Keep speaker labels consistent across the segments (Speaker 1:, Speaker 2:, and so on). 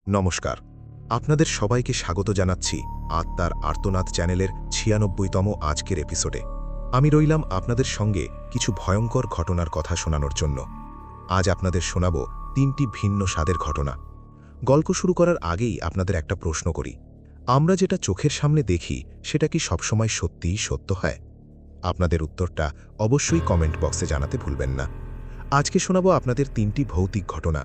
Speaker 1: নমস্কার, আপনাদের সবাইকে স্বাগত জানাচ্ছি আত্মার আর্তনাদ চ্যানেলের ৯৬তম আজকের এপিসোডে। আমি রইলাম আপনাদের সঙ্গে কিছু ভয়ঙ্কর ঘটনার কথা শোনানোর জন্য। আজ আপনাদের শোনাব ৩টি ভিন্ন স্বাদের ঘটনা। গল্প শুরু করার আগেই আপনাদের একটা প্রশ্ন করি, আমরা যেটা চোখের সামনে দেখি সেটা কি সবসময় সত্যিই সত্য হয়? আপনাদের উত্তরটা অবশ্যই কমেন্ট বক্সে জানাতে ভুলবেন না। আজকে শোনাব আপনাদের ৩টি ভৌতিক ঘটনা।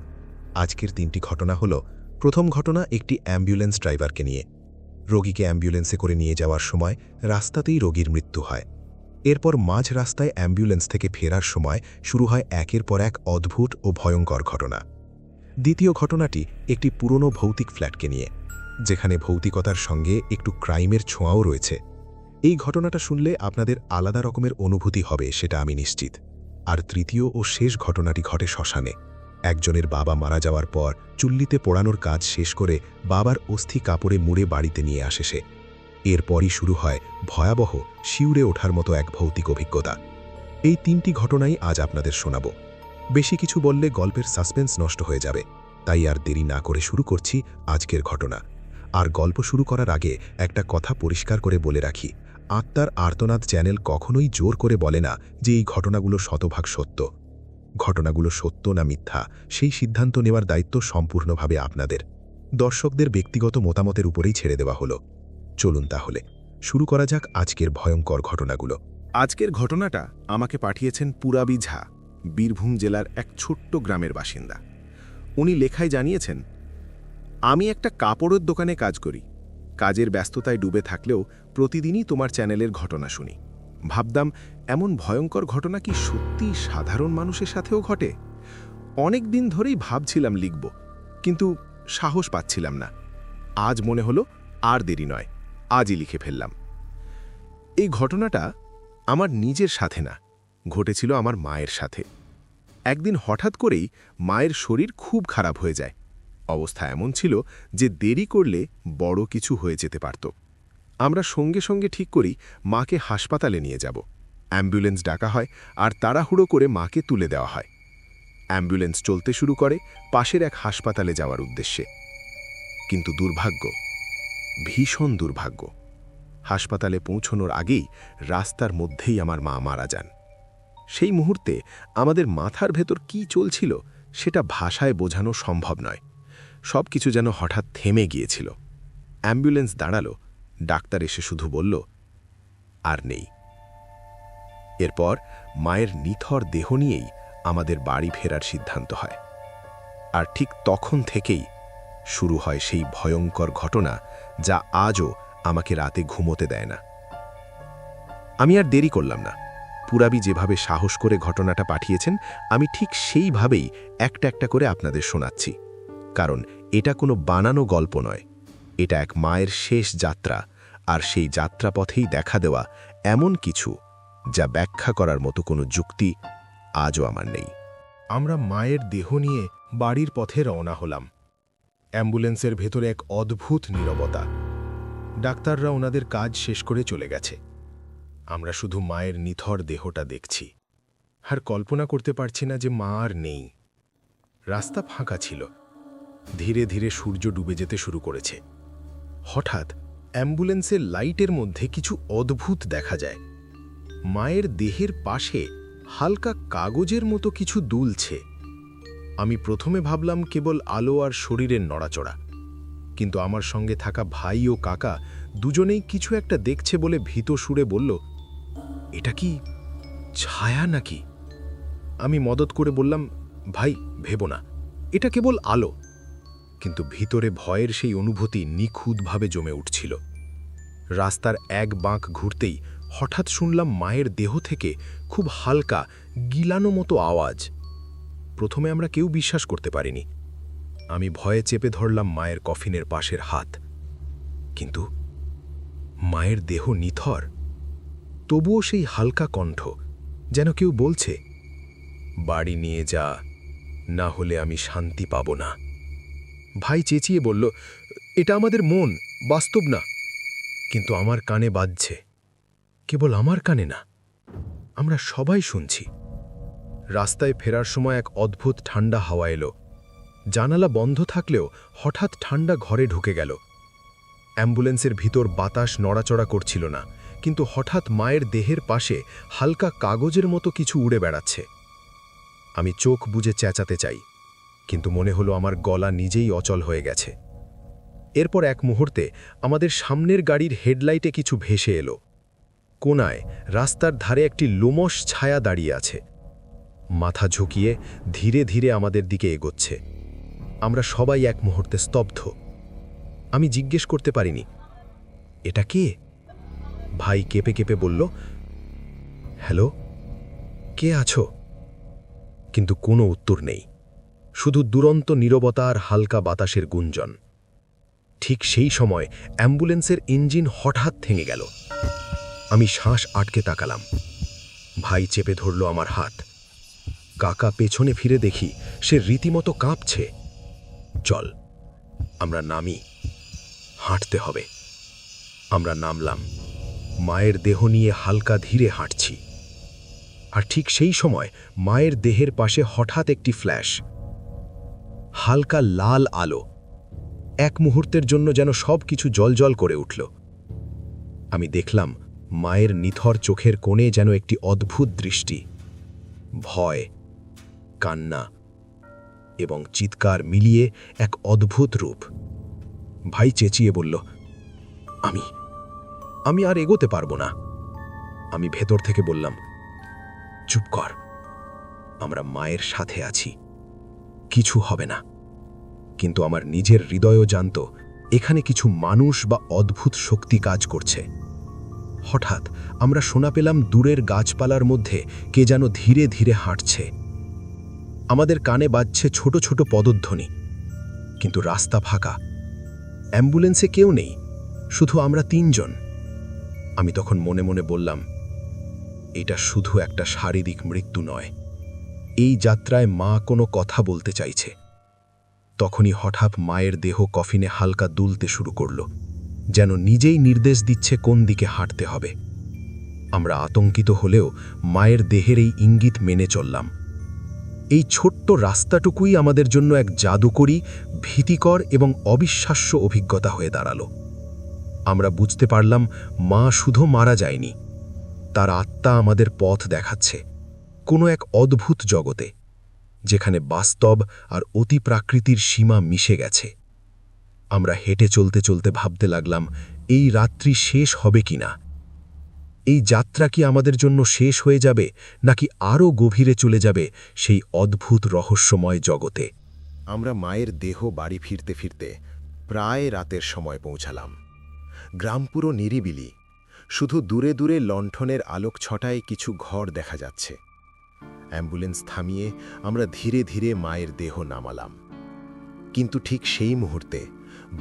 Speaker 1: আজকের ৩টি ঘটনা হলো, প্রথম ঘটনা একটি অ্যাম্বুলেন্স ড্রাইভারকে নিয়ে। রোগীকে অ্যাম্বুলেন্সে করে নিয়ে যাওয়ার সময় রাস্তাতেই রোগীর মৃত্যু হয়। এরপর মাঝ রাস্তায় অ্যাম্বুলেন্স থেকে ফেরার সময় শুরু হয় একের পর এক অদ্ভুত ও ভয়ঙ্কর ঘটনা। দ্বিতীয় ঘটনাটি একটি পুরনো ভৌতিক ফ্ল্যাটকে নিয়ে, যেখানে ভৌতিকতার সঙ্গে একটু ক্রাইমের ছোঁয়াও রয়েছে। এই ঘটনাটা শুনলে আপনাদের আলাদা রকমের অনুভূতি হবে, সেটা আমি নিশ্চিত। আর তৃতীয় ও শেষ ঘটনাটি ঘটে শ্মশানে। একজনের বাবা মারা যাওয়ার পর চুল্লিতে পোড়ানোর কাজ শেষ করে বাবার অস্থি কাপড়ে মুড়ে বাড়িতে নিয়ে আসে সে। এরপরই শুরু হয় ভয়াবহ, শিউরে ওঠার মতো এক ভৌতিক অভিজ্ঞতা। এই ৩টি ঘটনাই আজ আপনাদের শোনাব। বেশি কিছু বললে গল্পের সাসপেন্স নষ্ট হয়ে যাবে, তাই আর দেরি না করে শুরু করছি আজকের ঘটনা। আর গল্প শুরু করার আগে একটা কথা পরিষ্কার করে বলে রাখি, আত্মার আর্তনাদ চ্যানেল কখনোই জোর করে বলে না যে এই ঘটনাগুলো শতভাগ সত্য। ঘটনাগুলো সত্য না মিথ্যা সেই সিদ্ধান্ত নেওয়ার দায়িত্ব সম্পূর্ণভাবে আপনাদের। দর্শকদের ব্যক্তিগত মতামতের উপরেই ছেড়ে দেওয়া হলো। চলুন তাহলে শুরু করা যাক আজকের ভয়ঙ্কর ঘটনাগুলো।
Speaker 2: আজকের ঘটনাটা আমাকে পাঠিয়েছেন পুরাবি ঝা, বীরভূম জেলার এক ছোট্ট গ্রামের বাসিন্দা। উনি লেখায় জানিয়েছেন, আমি একটা কাপড়ের দোকানে কাজ করি। কাজের ব্যস্ততায় ডুবে থাকলেও প্রতিদিনই তোমার চ্যানেলের ঘটনা শুনি। ভাবতাম, এমন ভয়ঙ্কর ঘটনা কি সত্যি সাধারণ মানুষের সাথেও ঘটে? অনেক দিন ধরেই ভাবছিলাম লিখব, কিন্তু সাহস পাচ্ছিলাম না। আজ মনে হলো আর দেরি নয়, আজই লিখে ফেললাম। এই ঘটনাটা আমার নিজের সাথে না, ঘটেছিল আমার মায়ের সাথে। একদিন হঠাৎ করেই মায়ের শরীর খুব খারাপ হয়ে যায়। অবস্থা এমন ছিল যে দেরি করলে বড় কিছু হয়ে যেতে পারত। আমরা সঙ্গে সঙ্গে ঠিক করি মাকে হাসপাতালে নিয়ে যাব। অ্যাম্বুলেন্স ডাকা হয় আর তাড়াহুড়ো করে মাকে তুলে দেওয়া হয়। অ্যাম্বুলেন্স চলতে শুরু করে পাশের এক হাসপাতালে যাওয়ার উদ্দেশ্যে। কিন্তু দুর্ভাগ্য, ভীষণ দুর্ভাগ্য, হাসপাতালে পৌঁছনোর আগেই রাস্তার মধ্যেই আমার মা মারা যান। সেই মুহূর্তে আমাদের মাথার ভেতর কি চলছিল সেটা ভাষায় বোঝানো সম্ভব নয়। সব কিছু যেন হঠাৎ থেমে গিয়েছিল। অ্যাম্বুলেন্স দাঁড়ালো, ডাক্তার এসে শুধু বলল, আর নেই। এরপর মায়ের নিথর দেহ নিয়েই আমাদের বাড়ি ফেরার সিদ্ধান্ত হয়। আর ঠিক তখন থেকেই শুরু হয় সেই ভয়ঙ্কর ঘটনা যা আজও আমাকে রাতে ঘুমোতে দেয় না। আমি আর দেরি করলাম না। পুরাবি যেভাবে সাহস করে ঘটনাটা পাঠিয়েছেন, আমি ঠিক সেইভাবেই একটা একটা করে আপনাদের শোনাচ্ছি। কারণ এটা কোনো বানানো গল্প নয়, এটা এক মায়ের শেষ যাত্রা। আর সেই যাত্রাপথেই দেখা দেওয়া এমন কিছু যা ব্যাখ্যা করার মতো কোনো যুক্তি আজও আমার নেই। আমরা মায়ের দেহ নিয়ে বাড়ির পথে রওনা হলাম। অ্যাম্বুলেন্সের ভেতরে এক অদ্ভুত নীরবতা। ডাক্তাররা ওনাদের কাজ শেষ করে চলে গেছে। আমরা শুধু মায়ের নিথর দেহটা দেখছি, আর কল্পনা করতে পারছি না যে মা আর নেই। রাস্তা ফাঁকা ছিল। ধীরে ধীরে সূর্য ডুবে যেতে শুরু করেছে। হঠাৎ অ্যাম্বুলেন্সের লাইটের মধ্যে কিছু অদ্ভুত দেখা যায়। মায়ের দেহের পাশে হালকা কাগজের মতো কিছু দুলছে। আমি প্রথমে ভাবলাম কেবল আলো আর শরীরের নড়াচড়া, কিন্তু আমার সঙ্গে থাকা ভাই ও কাকা দুজনেই কিছু একটা দেখছে বলে ভীত সুরে বলল, এটা কি ছায়া নাকি? আমি মদত করে বললাম, ভাই ভেবো না, এটা কেবল আলো। কিন্তু ভিতরে ভয়ের সেই অনুভূতি নিখুঁতভাবে জমে উঠছিল। রাস্তার এক বাঁক ঘুরতেই হঠাৎ শুনলাম মায়ের দেহ থেকে খুব হালকা গিলানো মতো আওয়াজ। প্রথমে আমরা কেউ বিশ্বাস করতে পারিনি। আমি ভয়ে চেপে ধরলাম মায়ের কফিনের পাশের হাত। কিন্তু মায়ের দেহ নিথর, তবুও সেই হালকা কণ্ঠ, যেন কেউ বলছে, বাড়ি নিয়ে যা, না হলে আমি শান্তি পাব না। ভাই চেঁচিয়ে বলল, এটা আমাদের মন, বাস্তব না। কিন্তু আমার কানে বাজছে, কেবল আমার কানে না, আমরা সবাই শুনছি। রাস্তায় ফেরার সময় এক অদ্ভুত ঠান্ডা হাওয়া এলো।
Speaker 3: জানালা বন্ধ থাকলেও হঠাৎ ঠান্ডা ঘরে ঢুকে গেল। অ্যাম্বুলেন্সের ভিতর বাতাস নড়াচড়া করছিল না, কিন্তু হঠাৎ মায়ের দেহের পাশে হালকা কাগজের মতো কিছু উড়ে বেড়াচ্ছে। আমি চোখ বুজে চেঁচাতে চাই, কিন্তু মনে হলো আমার গলা নিজেই অচল হয়ে গেছে। এরপর এক মুহূর্তে আমাদের সামনের গাড়ির হেডলাইটে কিছু ভেসে এলো। কোনায় রাস্তার ধারে একটি লোমশ ছায়া দাঁড়িয়ে আছে, মাথা ঝুঁকিয়ে ধীরে ধীরে আমাদের দিকে এগোচ্ছে। আমরা সবাই এক মুহূর্তে স্তব্ধ। আমি জিজ্ঞেস করতে পারিনি, এটা কে? ভাই কেঁপে কেঁপে বলল, হ্যালো, কে আছো? কিন্তু কোনো উত্তর নেই, শুধু দুরন্ত নীরবতা আর হালকা বাতাসের গুঞ্জন। ঠিক সেই সময় অ্যাম্বুলেন্সের ইঞ্জিন হঠাৎ থেমে গেল। আমি শ্বাস আটকে তাকালাম। ভাই চেপে ধরল আমার হাত। কাকা পেছনে ফিরে দেখি সে রীতিমতো কাঁপছে। চল, আমরা নামি, হাঁটতে হবে। আমরা নামলাম, মায়ের দেহ নিয়ে হালকা ধীরে হাঁটছি। আর ঠিক সেই সময় মায়ের দেহের পাশে হঠাৎ একটি ফ্ল্যাশ, হালকা লাল আলো। এক মুহূর্তের জন্য যেন সব কিছু জ্বলজ্বল করে উঠল। আমি দেখলাম মায়ের নিথর চোখের কোণে যেন একটি অদ্ভুত দৃষ্টি, ভয়, কান্না এবং চিৎকার মিলিয়ে এক অদ্ভুত রূপ। ভাই চেঁচিয়ে বলল, আমি আর এগোতে পারবো না। আমি ভেতর থেকে বললাম, চুপ কর, আমরা মায়ের সাথে আছি, কিছু হবে না। কিন্তু আমার নিজের হৃদয়ও জানত এখানে কিছু মানুষ বা অদ্ভুত শক্তি কাজ করছে। হঠাৎ আমরা শোনা পেলাম দূরের গাছপালার মধ্যে কে যেন ধীরে ধীরে হাঁটছে। আমাদের কানে বাজছে ছোট ছোট পদধ্বনি, কিন্তু রাস্তা ফাঁকা। অ্যাম্বুলেন্সে কেউ নেই, শুধু আমরা তিনজন। আমি তখন মনে মনে বললাম, এটা শুধু একটা শারীরিক মৃত্যু নয়, এই যাত্রায় মা কোনো কথা বলতে চাইছে। তখনই হঠাৎ মায়ের দেহ কফিনে হালকা দুলতে শুরু করল, যেন নিজেই নির্দেশ দিচ্ছে কোন দিকে হাঁটতে হবে। আমরা আতঙ্কিত হলেও মায়ের দেহের এই ইঙ্গিত মেনে চললাম। এই ছোট্ট রাস্তাটুকুই আমাদের জন্য এক জাদুকরী, ভীতিকর এবং অবিশ্বাস্য অভিজ্ঞতা হয়ে দাঁড়ালো। আমরা বুঝতে পারলাম মা শুধু মারা যায়নি, তার আত্মা আমাদের পথ দেখাচ্ছে কোনো এক অদ্ভুত জগতে, যেখানে বাস্তব আর অতি প্রাকৃতির সীমা মিশে গেছে। আমরা হেঁটে চলতে চলতে ভাবতে লাগলাম, এই রাত্রি শেষ হবে কিনা। এই যাত্রা কি আমাদের জন্য শেষ হয়ে যাবে, নাকি আরও গভীরে চলে যাবে সেই অদ্ভুত রহস্যময় জগতে?
Speaker 2: আমরা মায়ের দেহ বাড়ি ফিরতে ফিরতে প্রায় রাতের সময় পৌঁছালাম। গ্রাম পুরো নিরিবিলি, শুধু দূরে দূরে লণ্ঠনের আলোক ছটায় কিছু ঘর দেখা যাচ্ছে। অ্যাম্বুলেন্স থামিয়ে আমরা ধীরে ধীরে মায়ের দেহ নামালাম। কিন্তু ঠিক সেই মুহূর্তে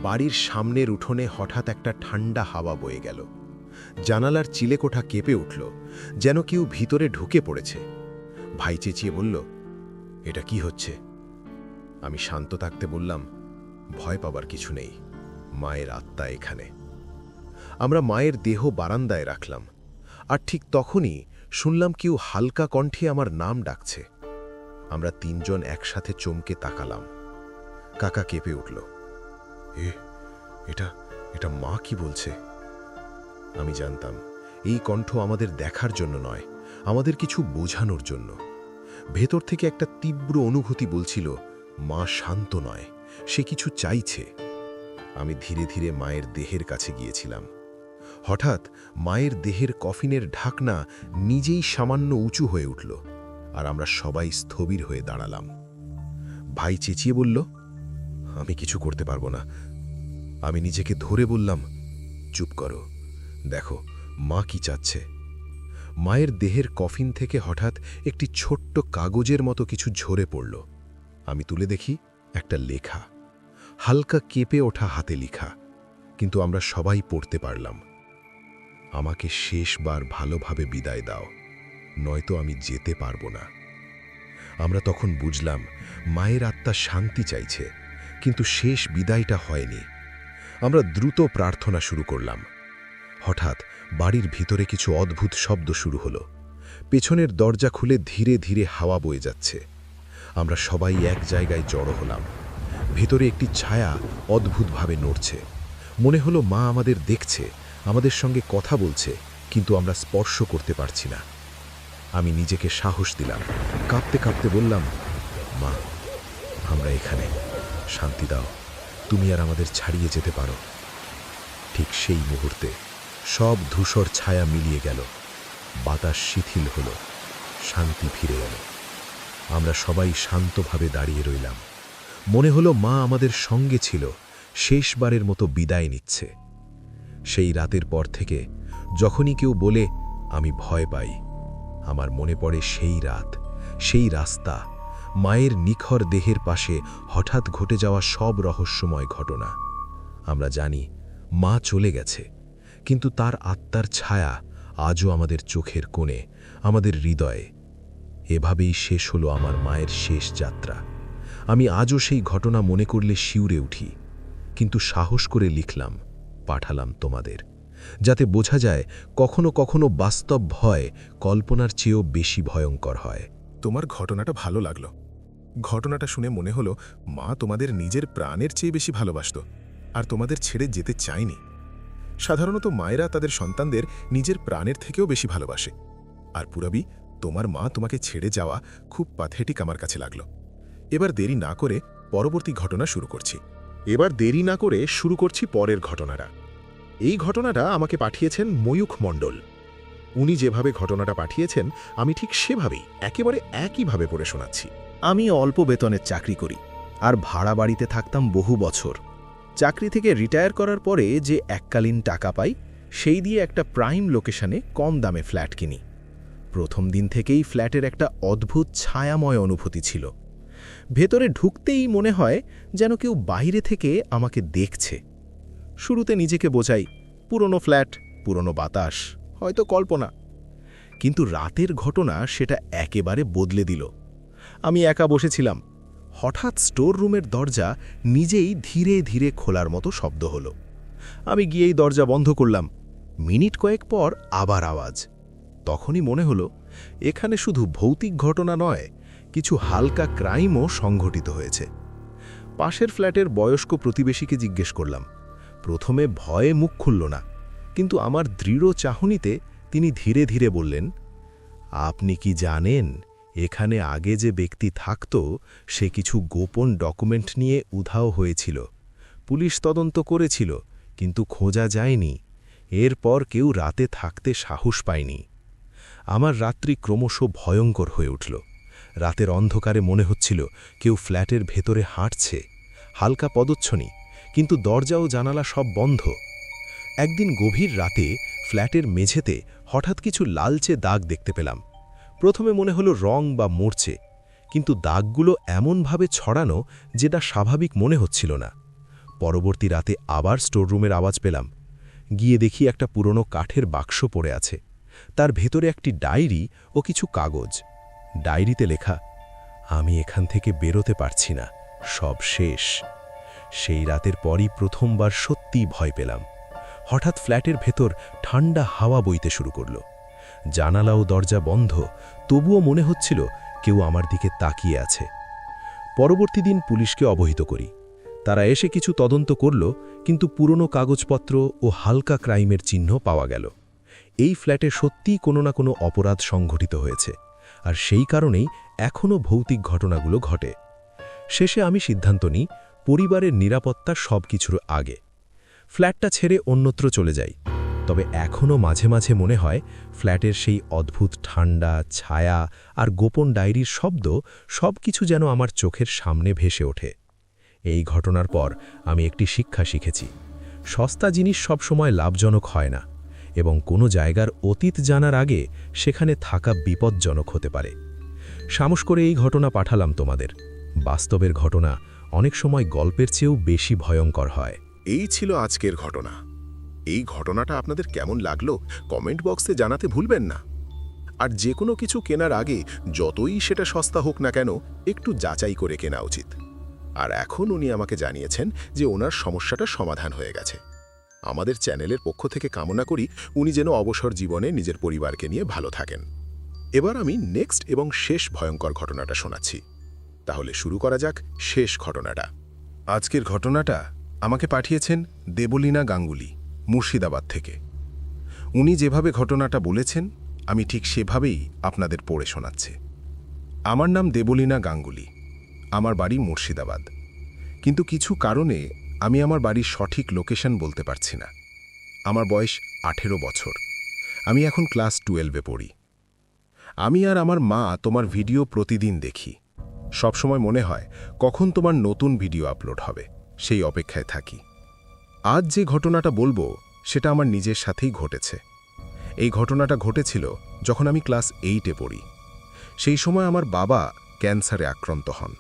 Speaker 2: বাড়ির সামনের উঠোনে হঠাৎ একটা ঠান্ডা হাওয়া বয়ে গেল। জানালার চিলেকোঠা কেঁপে উঠল, যেন কেউ ভিতরে ঢুকে পড়েছে। ভাই চেঁচিয়ে বলল, এটা কি হচ্ছে? আমি শান্ত থাকতে বললাম, ভয় পাবার কিছু নেই, মায়ের আত্মা এখানে। আমরা মায়ের দেহ বারান্দায় রাখলাম, আর ঠিক তখনই শুনলাম কেউ হালকা কণ্ঠে আমার নাম ডাকছে। আমরা তিনজন একসাথে চমকে তাকালাম। কাকা কেঁপে উঠল, এটা মা কি বলছে? আমি জানতাম এই কণ্ঠ আমাদের দেখার জন্য নয়, আমাদের কিছু বোঝানোর জন্য। ভেতর থেকে একটা তীব্র অনুভূতি বলছিল, মা শান্ত নয়, সে কিছু চাইছে। আমি ধীরে ধীরে মায়ের দেহের কাছে গিয়েছিলাম। হঠাৎ মায়ের দেহের কফিনের ঢাকনা নিজেই সামান্য উঁচু হয়ে উঠল, আর আমরা সবাই স্থবির হয়ে দাঁড়ালাম। ভাই চেঁচিয়ে বলল, আমি কিছু করতে পারবো না। আমি নিজেকে ধরে বললাম, চুপ করো, দেখো মা কি চাচ্ছে। মায়ের দেহের কফিন থেকে হঠাৎ একটি ছোট্ট কাগজের মতো কিছু ঝরে পড়ল। আমি তুলে দেখি একটা লেখা, হালকা কেঁপে ওঠা হাতে লেখা, কিন্তু আমরা সবাই পড়তে পারলাম, আমাকে শেষবার ভালোভাবে বিদায় দাও, নয়তো আমি যেতে পারবো না। আমরা তখন বুঝলাম মায়ের আত্মা শান্তি চাইছে, কিন্তু শেষ বিদায়টা হয়নি। আমরা দ্রুত প্রার্থনা শুরু করলাম। হঠাৎ বাড়ির ভিতরে কিছু অদ্ভুত শব্দ শুরু হলো। পেছনের দরজা খুলে ধীরে ধীরে হাওয়া বয়ে যাচ্ছে। আমরা সবাই এক জায়গায় জড়ো হলাম।
Speaker 3: ভেতরে একটি ছায়া অদ্ভুতভাবে নড়ছে। মনে হলো মা আমাদের দেখছে, আমাদের সঙ্গে কথা বলছে, কিন্তু আমরা স্পর্শ করতে পারছি না। আমি নিজেকে সাহস দিলাম, কাঁপতে কাঁপতে বললাম, মা, আমরা এখানে, শান্তি দাও, তুমি আর আমাদের ছাড়িয়ে যেতে পারো। ঠিক সেই মুহূর্তে সব ধূসর ছায়া মিলিয়ে গেল, বাতাস শিথিল হলো, শান্তি ফিরে এলো। আমরা সবাই শান্তভাবে দাঁড়িয়ে রইলাম। মনে হলো মা আমাদের সঙ্গে ছিল, শেষবারের মতো বিদায় নিচ্ছে। সেই রাতের পর থেকে যখনই কেউ বলে আমি ভয় পাই, আমার মনে পড়ে সেই রাত, সেই রাস্তা, মায়ের নিখর দেহের পাশে হঠাৎ ঘটে যাওয়া সব রহস্যময় ঘটনা। আমরা জানি মা চলে গেছে, কিন্তু তার আত্মার ছায়া আজও আমাদের চোখের কোণে, আমাদের হৃদয়ে। এভাবেই শেষ হলো আমার মায়ের শেষ যাত্রা। আমি আজও সেই ঘটনা মনে করলে শিউরে উঠি, কিন্তু সাহস করে লিখলাম, পাঠালাম তোমাদের, যাতে বোঝা যায় কখনো কখনো বাস্তব ভয় কল্পনার চেয়েও বেশি ভয়ঙ্কর হয়।
Speaker 2: তোমার ঘটনাটা ভালো লাগলো। ঘটনাটা শুনে মনে হলো মা তোমাদের নিজের প্রাণের চেয়ে বেশি ভালোবাসত, আর তোমাদের ছেড়ে যেতে চায়নি। সাধারণত মায়েরা তাদের সন্তানদের নিজের প্রাণের থেকেও বেশি ভালোবাসে, আর পুরবী, তোমার মা তোমাকে ছেড়ে যাওয়া খুব প্যাথেটিক আমার কাছে লাগলো। এবার দেরি না করে পরবর্তী ঘটনা শুরু করছি। পরের ঘটনাটা। এই ঘটনাটা আমাকে পাঠিয়েছেন ময়ূখ মণ্ডল। উনি যেভাবে ঘটনাটা পাঠিয়েছেন আমি ঠিক সেভাবেই একেবারে একইভাবে পড়ে শোনাচ্ছি।
Speaker 4: আমি অল্প বেতনের চাকরি করি, আর ভাড়া বাড়িতে থাকতাম বহু বছর। চাকরি থেকে রিটায়ার করার পরে যে এককালীন টাকা পাই, সেই দিয়ে একটা প্রাইম লোকেশনে কম দামে ফ্ল্যাট কিনি। প্রথম দিন থেকেই ফ্ল্যাটের একটা অদ্ভুত ছায়াময় অনুভূতি ছিল। ভেতরে ঢুকতেই মনে হয় যেন কেউ বাইরে থেকে আমাকে দেখছে। শুরুতে নিজেকে বোঝাই, পুরনো ফ্ল্যাট, পুরনো বাতাস, হয়তো কল্পনা। কিন্তু রাতের ঘটনা সেটা একেবারে বদলে দিল। আমি একা বসেছিলাম, হঠাৎ স্টোর রুমের দরজা নিজেই ধীরে ধীরে খোলার মতো শব্দ হলো। আমি গিয়েই দরজা বন্ধ করলাম। মিনিট কয়েক পর আবার আওয়াজ। তখনই মনে হলো এখানে শুধু ভৌতিক ঘটনা নয়, কিছু হালকা ক্রাইমও সংঘটিত হয়েছে। পাশের ফ্ল্যাটের বয়স্ক প্রতিবেশীকে জিজ্ঞেস করলাম। প্রথমে ভয়ে মুখ খুলল না, কিন্তু আমার দৃঢ় চাহনিতে তিনি ধীরে ধীরে বললেন, আপনি কি জানেন এখানে আগে যে ব্যক্তি থাকত সে কিছু গোপন ডকুমেন্ট নিয়ে উধাও হয়েছিল। পুলিশ তদন্ত করেছিল, কিন্তু খোঁজা যায়নি। এরপর কেউ রাতে থাকতে সাহস পায়নি। আমার রাত্রি ক্রমশ ভয়ঙ্কর হয়ে উঠল। রাতের অন্ধকারে মনে হচ্ছিল কেউ ফ্ল্যাটের ভেতরে হাঁটছে, হালকা পদচ্ছনি, কিন্তু দরজা ও জানালা সব বন্ধ। একদিন গভীর রাতে ফ্ল্যাটের মেঝেতে হঠাৎ কিছু লালচে দাগ দেখতে পেলাম। প্রথমে মনে হলো রং বা মরচে, কিন্তু দাগগুলো এমনভাবে ছড়ানো যেটা স্বাভাবিক মনে হচ্ছিল না। পরবর্তী রাতে আবার স্টোররুমের আওয়াজ পেলাম। গিয়ে দেখি একটা পুরনো কাঠের বাক্স পড়ে আছে, তার ভেতরে একটি ডায়েরি ও কিছু কাগজ। ডায়েরিতে লেখা, আমি এখান থেকে বেরোতে পারছি না, সব শেষ। সেই রাতের পরই প্রথমবার সত্যিই ভয় পেলাম। হঠাৎ ফ্ল্যাটের ভেতর ঠান্ডা হাওয়া বইতে শুরু করল। জানালা ও দরজা বন্ধ, তবুও মনে হচ্ছিল কেউ আমার দিকে তাকিয়ে আছে। পরবর্তী দিন পুলিশকে অবহিত করি। তারা এসে কিছু তদন্ত করল, কিন্তু পুরনো কাগজপত্র ও হালকা ক্রাইমের চিহ্ন পাওয়া গেল। এই ফ্ল্যাটে সত্যিই কোনো না কোনো অপরাধ সংঘটিত হয়েছে, আর সেই কারণেই এখনও ভৌতিক ঘটনাগুলো ঘটে। শেষে আমি সিদ্ধান্ত নিই, পরিবারের নিরাপত্তা সব কিছুর আগে। ফ্ল্যাটটা ছেড়ে অন্যত্র চলে যাই। তবে এখনও মাঝে মাঝে মনে হয় ফ্ল্যাটের সেই অদ্ভুত ঠান্ডা, ছায়া আর গোপন ডায়েরির শব্দ সব কিছু যেন আমার চোখের সামনে ভেসে ওঠে। এই ঘটনার পর আমি একটি শিক্ষা শিখেছি। সস্তা জিনিস সবসময় লাভজনক হয় না, এবং কোনো জায়গার অতীত জানার আগে সেখানে থাকা বিপজ্জনক হতে পারে। সাহস করে এই ঘটনা পাঠালাম তোমাদের। বাস্তবের ঘটনা অনেক সময় গল্পের চেয়েও বেশি ভয়ঙ্কর হয়।
Speaker 2: এই ছিল আজকের ঘটনা। এই ঘটনাটা আপনাদের কেমন লাগলো কমেন্ট বক্সে জানাতে ভুলবেন না। আর যে কোনো কিছু কেনার আগে যতই সেটা সস্তা হোক না কেন, একটু যাচাই করে কেনা উচিত। আর এখন উনি আমাকে জানিয়েছেন যে ওনার সমস্যাটা সমাধান হয়ে গেছে। আমাদের চ্যানেলের পক্ষ থেকে কামনা করি উনি যেন অবসর জীবনে নিজের পরিবারকে নিয়ে ভালো থাকেন। এবার আমি নেক্সট এবং শেষ ভয়ঙ্কর ঘটনাটা শোনাচ্ছি। তাহলে শুরু করা যাক শেষ ঘটনাটা। আজকের ঘটনাটা আমাকে পাঠিয়েছেন দেবলীনা গাঙ্গুলি, মুর্শিদাবাদ থেকে। উনি যেভাবে ঘটনাটা বলেছেন আমি ঠিক সেভাবেই আপনাদের পড়ে শোনাচ্ছি। আমার নাম দেবলীনা গাঙ্গুলি, আমার বাড়ি মুর্শিদাবাদ, কিন্তু কিছু কারণে আমি আমার বাড়ির সঠিক লোকেশন বলতে পারছি না। আমার বয়স 18 বছর, আমি এখন ক্লাস 12-এ পড়ি। আমি আর আমার মা তোমার ভিডিও প্রতিদিন দেখি। সবসময় মনে হয় কখন তোমার নতুন ভিডিও আপলোড হবে, সেই অপেক্ষায় থাকি। আজ যে ঘটনাটা বলবো সেটা আমার নিজের সাথেই ঘটেছে। এই ঘটনাটা ঘটেছিল যখন আমি ক্লাস 8-এ পড়ি। সেই সময় আমার বাবা ক্যান্সারে আক্রান্ত হন।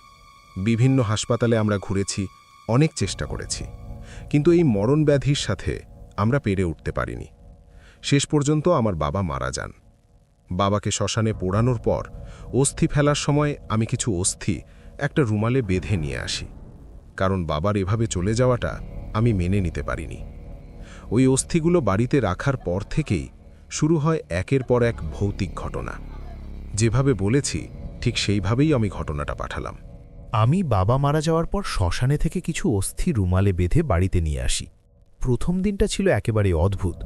Speaker 2: বিভিন্ন হাসপাতালে আমরা ঘুরেছি, অনেক চেষ্টা করেছি, কিন্তু এই মরণ ব্যাধির সাথে আমরা পেরে উঠতে পারিনি। শেষ পর্যন্ত আমার বাবা মারা যান। বাবাকে শ্মশানে পোড়ানোর পর অস্থি ফেলার সময় আমি কিছু অস্থি একটা রুমালে বেঁধে নিয়ে আসি, কারণ বাবার এভাবে চলে যাওয়াটা আমি মেনে নিতে পারিনি। ওই অস্থিগুলো বাড়িতে রাখার পর থেকেই শুরু হয় একের পর এক ভৌতিক ঘটনা। যেভাবে বলেছি ঠিক সেইভাবেই আমি ঘটনাটা পাঠালাম।
Speaker 4: আমি বাবা মারা যাওয়ার পর শ্মশানে থেকে কিছু অস্থি রুমালে বেঁধে বাড়িতে নিয়ে আসি। প্রথম দিনটা ছিল একেবারে অদ্ভুত।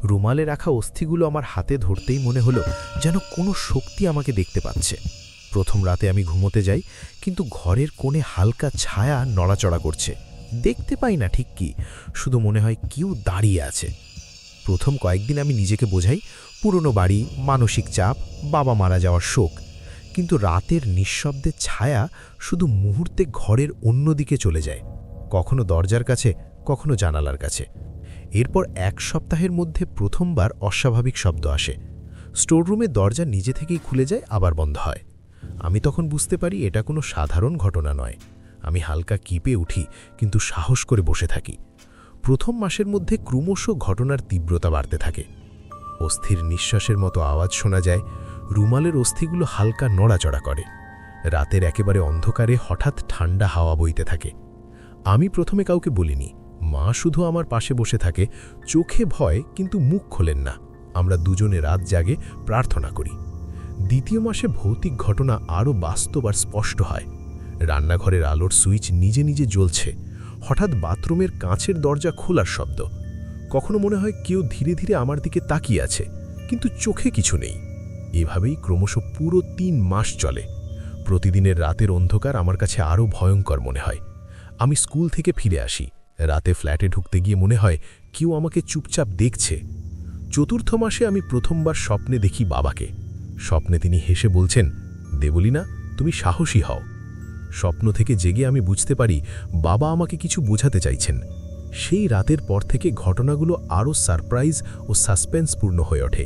Speaker 4: রুমালে রাখা অস্থিগুলো আমার হাতে ধরতেই মনে হলো যেন কোনো শক্তি আমাকে দেখতে পাচ্ছে। প্রথম রাতে আমি ঘুমোতে যাই, কিন্তু ঘরের কোণে হালকা ছায়া নড়াচড়া করছে। দেখতে পাই না ঠিক কি, শুধু মনে হয় কেউ দাঁড়িয়ে আছে। প্রথম কয়েকদিন আমি নিজেকে বোঝাই পুরনো বাড়ি, মানসিক চাপ, বাবা মারা যাওয়ার শোক। কিন্তু রাতের নিঃশব্দের ছায়া শুধু মুহূর্তে ঘরের অন্যদিকে চলে যায়, কখনো দরজার কাছে, কখনো জানালার কাছে। এরপর এক সপ্তাহের মধ্যে প্রথমবার অস্বাভাবিক শব্দ আসে। স্টোররুমের দরজা নিজে থেকেই খুলে যায়, আবার বন্ধ হয়। আমি তখন বুঝতে পারি এটা কোনো সাধারণ ঘটনা নয়। আমি হালকা কিপে উঠি, কিন্তু সাহস করে বসে থাকি। প্রথম মাসের মধ্যে ক্রমশ ঘটনার তীব্রতা বাড়তে থাকে। অস্থির নিঃশ্বাসের মতো আওয়াজ শোনা যায়, রুমালের অস্থিগুলো হালকা নড়াচড়া করে। রাতের একেবারে অন্ধকারে হঠাৎ ঠান্ডা হাওয়া বইতে থাকে। আমি প্রথমে কাউকে বলিনি, মা শুধু আমার পাশে বসে থাকে, চোখে ভয় কিন্তু মুখ খোলেন না। আমরা দুজনে রাত জাগে প্রার্থনা করি। দ্বিতীয় মাসে ভৌতিক ঘটনা আরও বাস্তব আর স্পষ্ট হয়। রান্নাঘরের আলোর সুইচ নিজে নিজে জ্বলছে, হঠাৎ বাথরুমের কাঁচের দরজা খোলার শব্দ। কখনো মনে হয় কেউ ধীরে ধীরে আমার দিকে তাকিয়ে আছে, কিন্তু চোখে কিছু নেই। এভাবেই ক্রমশ পুরো 3 মাস চলে। প্রতিদিনের রাতের অন্ধকার আমার কাছে আরও ভয়ঙ্কর মনে হয়। আমি স্কুল থেকে ফিরে আসি, রাতে ফ্ল্যাটে ঢুকতে গিয়ে মনে হয় কেউ আমাকে চুপচাপ দেখছে। চতুর্থ মাসে আমি প্রথমবার স্বপ্নে দেখি বাবাকে। স্বপ্নে তিনি হেসে বলছেন, দেবলীনা, তুমি সাহসী হও। স্বপ্ন থেকে জেগে আমি বুঝতে পারি বাবা আমাকে কিছু বোঝাতে চাইছেন। সেই রাতের পর থেকে ঘটনাগুলো আরও সারপ্রাইজ ও সাসপেন্সপূর্ণ হয়ে ওঠে।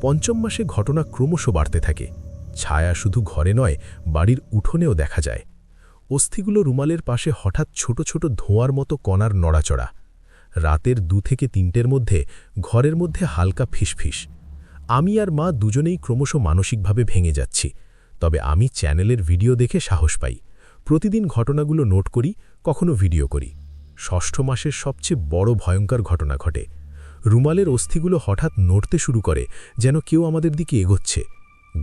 Speaker 4: পঞ্চম মাসে ঘটনা ক্রমশ বাড়তে থাকে। ছায়া শুধু ঘরে নয়, বাড়ির উঠোনেও দেখা যায়। অস্থিগুলো রুমালের পাশে হঠাৎ ছোট ছোট ধোঁয়ার মতো কণার নড়াচড়া। রাতের 2 থেকে 3টের মধ্যে ঘরের মধ্যে হালকা ফিসফিস। আমি আর মা দুজনেই ক্রমশ মানসিকভাবে ভেঙে যাচ্ছি। তবে আমি চ্যানেলের ভিডিও দেখে সাহস পাই। প্রতিদিন ঘটনাগুলো নোট করি, কখনো ভিডিও করি। ষষ্ঠ মাসের সবচেয়ে বড় ভয়ঙ্কর ঘটনা ঘটে। রুমালের অস্থিগুলো হঠাৎ নড়তে শুরু করে, যেন কেউ আমাদের দিকে এগোচ্ছে।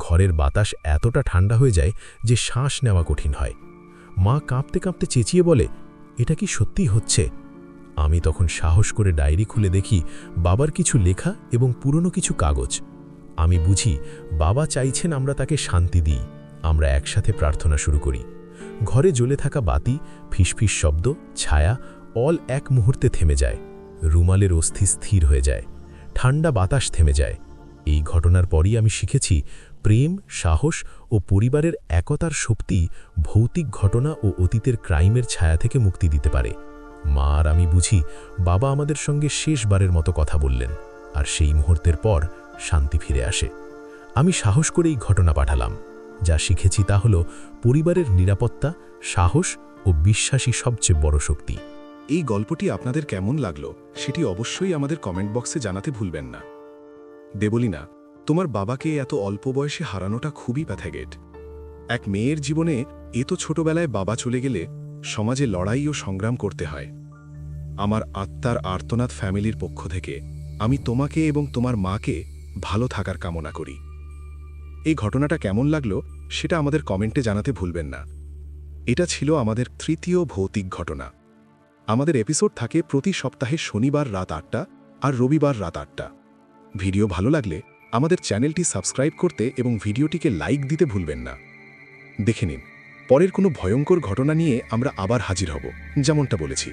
Speaker 4: ঘরের বাতাস এতটা ঠান্ডা হয়ে যায় যে শ্বাস নেওয়া কঠিন হয়। মা কাঁপতে কাঁপতে চেঁচিয়ে বলে, এটা কি সত্যি হচ্ছে? আমি তখন সাহস করে ডায়েরি খুলে দেখি বাবার কিছু লেখা এবং পুরনো কিছু কাগজ। আমি বুঝি বাবা চাইছেন আমরা তাকে শান্তি দিই। আমরা একসাথে প্রার্থনা শুরু করি। ঘরে জ্বলে থাকা বাতি, ফিসফিস শব্দ, ছায়া অল এক মুহূর্তে থেমে যায়। রুমালের অস্থি স্থির হয়ে যায়, ঠান্ডা বাতাস থেমে যায়। এই ঘটনার পরই আমি শিখেছি প্রেম, সাহস ও পরিবারের একতার শক্তি ভৌতিক ঘটনা ও অতীতের ক্রাইমের ছায়া থেকে মুক্তি দিতে পারে। মা আর আমি বুঝি বাবা আমাদের সঙ্গে শেষবারের মতো কথা বললেন, আর সেই মুহূর্তের পর শান্তি ফিরে আসে। আমি সাহস করে এই ঘটনা পাঠালাম। যা শিখেছি তা হল পরিবারের নিরাপত্তা, সাহস ও বিশ্বাসী সবচেয়ে বড় শক্তি।
Speaker 2: এই গল্পটি আপনাদের কেমন লাগলো সেটি অবশ্যই আমাদের কমেন্ট বক্সে জানাতে ভুলবেন না। দেবলীনা, তোমার বাবাকে এত অল্প বয়সে হারানোটা খুবই প্যাথাগেট। এক মেয়ের জীবনে এত ছোটবেলায় বাবা চলে গেলে সমাজে লড়াই ও সংগ্রাম করতে হয়। আমার আত্মার আর্তনাদ ফ্যামিলির পক্ষ থেকে আমি তোমাকে এবং তোমার মাকে ভালো থাকার কামনা করি। এই ঘটনাটা কেমন লাগলো সেটা আমাদের কমেন্টে জানাতে ভুলবেন না। এটা ছিল আমাদের তৃতীয় ভৌতিক ঘটনা। আমাদের এপিসোড থাকে প্রতি সপ্তাহে শনিবার রাত 8টা আর রবিবার রাত 8টা। ভিডিও ভালো লাগলে আমাদের চ্যানেলটি সাবস্ক্রাইব করতে এবং ভিডিওটিকে লাইক দিতে ভুলবেন না। দেখে নিন, পরের কোনো ভয়ঙ্কর ঘটনা নিয়ে আমরা আবার হাজির হব, যেমনটা বলেছি।